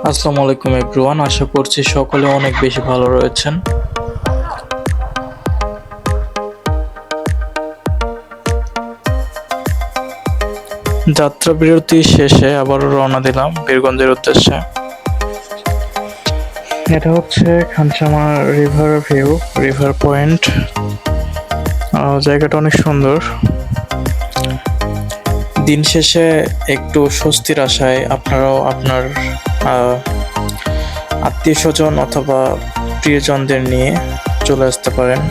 আসসালামু আলাইকুম এভরিওয়ান, আশা করছি সকলে অনেক বেশি ভালো রয়েছেন। যাত্রা বিরতি শেষে আবারও রওনা দিলাম বীরগঞ্জের উদ্দেশ্যে। এটা হচ্ছে খানসামা রিভার পয়েন্ট। জায়গাটা অনেক সুন্দর। দিন শেষে একটু স্বস্তির আশায় আপনারাও আপনার আত্মীয় স্বজন অথবা প্রিয়জনদের নিয়ে চলে আসতে পারেন।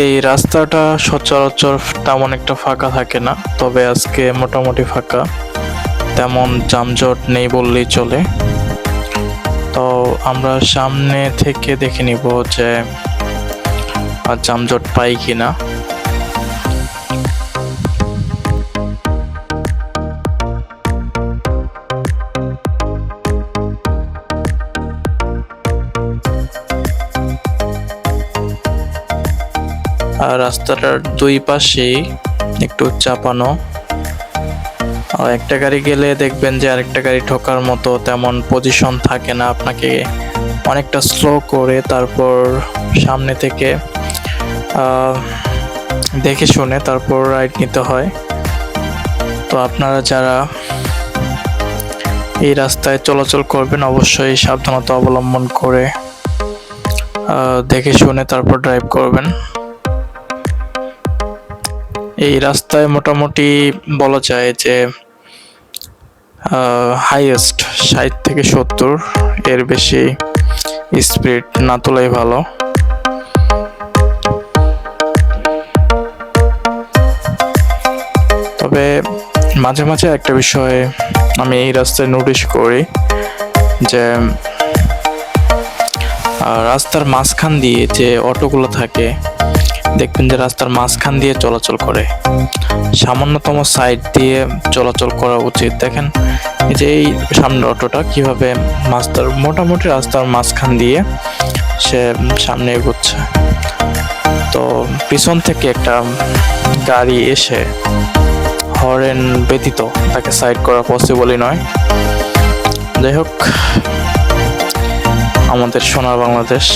এই রাস্তাটা সচরাচর তেমন একটা ফাঁকা থাকে না, তবে আজকে মোটামুটি ফাঁকা, তেমন যানজট নেই বললেই চলে। তো আমরা সামনে থেকে দেখে নিব যে যানজট পাই কিনা। আর রাস্তাটার দুই পাশেই একটু চাপানো। একটা গাড়ি গেলে দেখবেন যে আরেকটা গাড়ি ঠোকার মতো তেমন পজিশন থাকে না, আপনাকে অনেকটা স্লো করে তারপর সামনে থেকে দেখে শুনে তারপর রাইড নিতে হয়। তো আপনারা যারা এই রাস্তায় চলাচল করবেন অবশ্যই সাবধানতা অবলম্বন করে দেখে শুনে তারপর ড্রাইভ করবেন। এই রাস্তায় মোটামুটি বলা যায় যে হাইয়েস্ট 60 থেকে 70, এর বেশি স্পিড না তোলাই ভালো। তবে মাঝে মাঝে একটা বিষয় আমি এই রাস্তায় নোটিশ করি যে রাস্তার মাঝখান দিয়ে যে অটোগুলো থাকে, দেখবেন যে রাস্তার মাঝখান দিয়ে চলাচল করে, সামান্যতম সাইড দিয়ে চলাচল করা উচিত। দেখেন এই যে এই সামনের অটোটা কিভাবে মোটামুটি রাস্তার মাঝখান দিয়ে সে সামনে এগোচ্ছে। তো পিছন থেকে একটা গাড়ি এসে হরেন ব্যতীত তাকে সাইড করা পসিবলই নয়। যাই হোক, আমাদের সোনার বাংলাদেশ।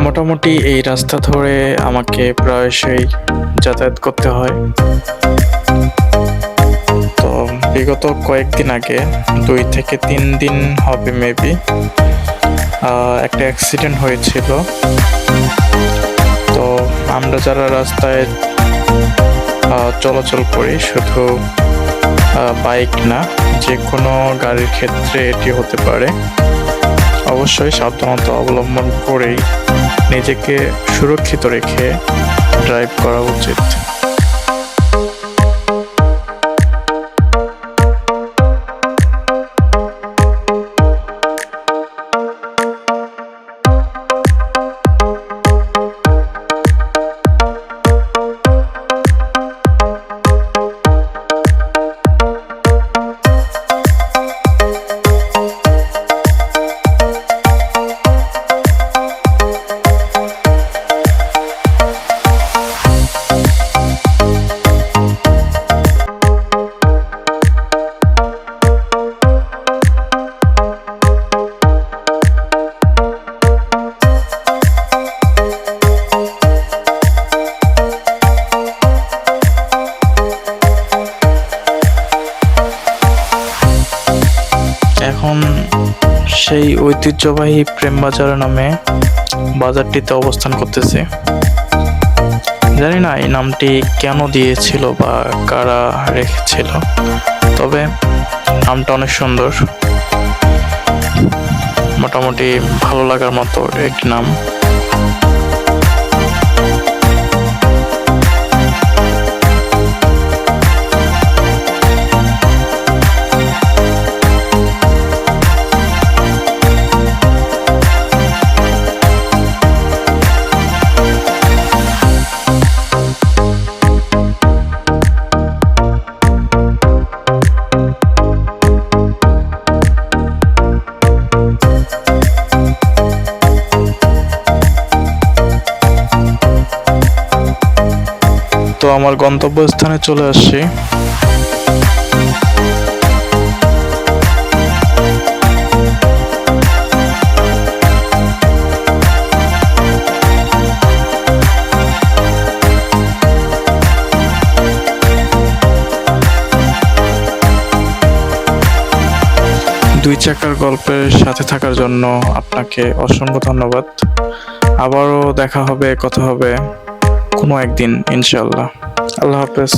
মোটামুটি এই রাস্তা ধরে আমাকে প্রায়শই যাতায়াত করতে হয়। তো বিগত কয়েকদিন আগে 2 থেকে 3 দিন হবে মেবি একটা অ্যাক্সিডেন্ট হয়েছিল। তো আমরা যারা রাস্তায় চলাচল করি, শুধু বাইক না, যে কোনো গাড়ির ক্ষেত্রে এটি হতে পারে। অবশ্যই সাবধানতা অবলম্বন করেই নিজেকে সুরক্ষিত রেখে ড্রাইভ করা উচিত। এখন সেই ঐতিহ্যবাহী প্রেমবাজার নামে বাজারটিতে অবস্থান করতেছে। জানি না এই নামটি কেন দিয়েছিল বা কারা রেখেছিল, তবে নামটা অনেক সুন্দর, মোটামুটি ভালো লাগার মতো একটি নাম। আমার গন্তব্যস্থানে চলে আসছি। দুই চাকার গল্পের সাথে থাকার জন্য আপনাকে অসংখ্য ধন্যবাদ। আবারও দেখা হবে, কথা হবে কোনো একদিন ইনশাআল্লাহ। আল্লাহ হাফেজ।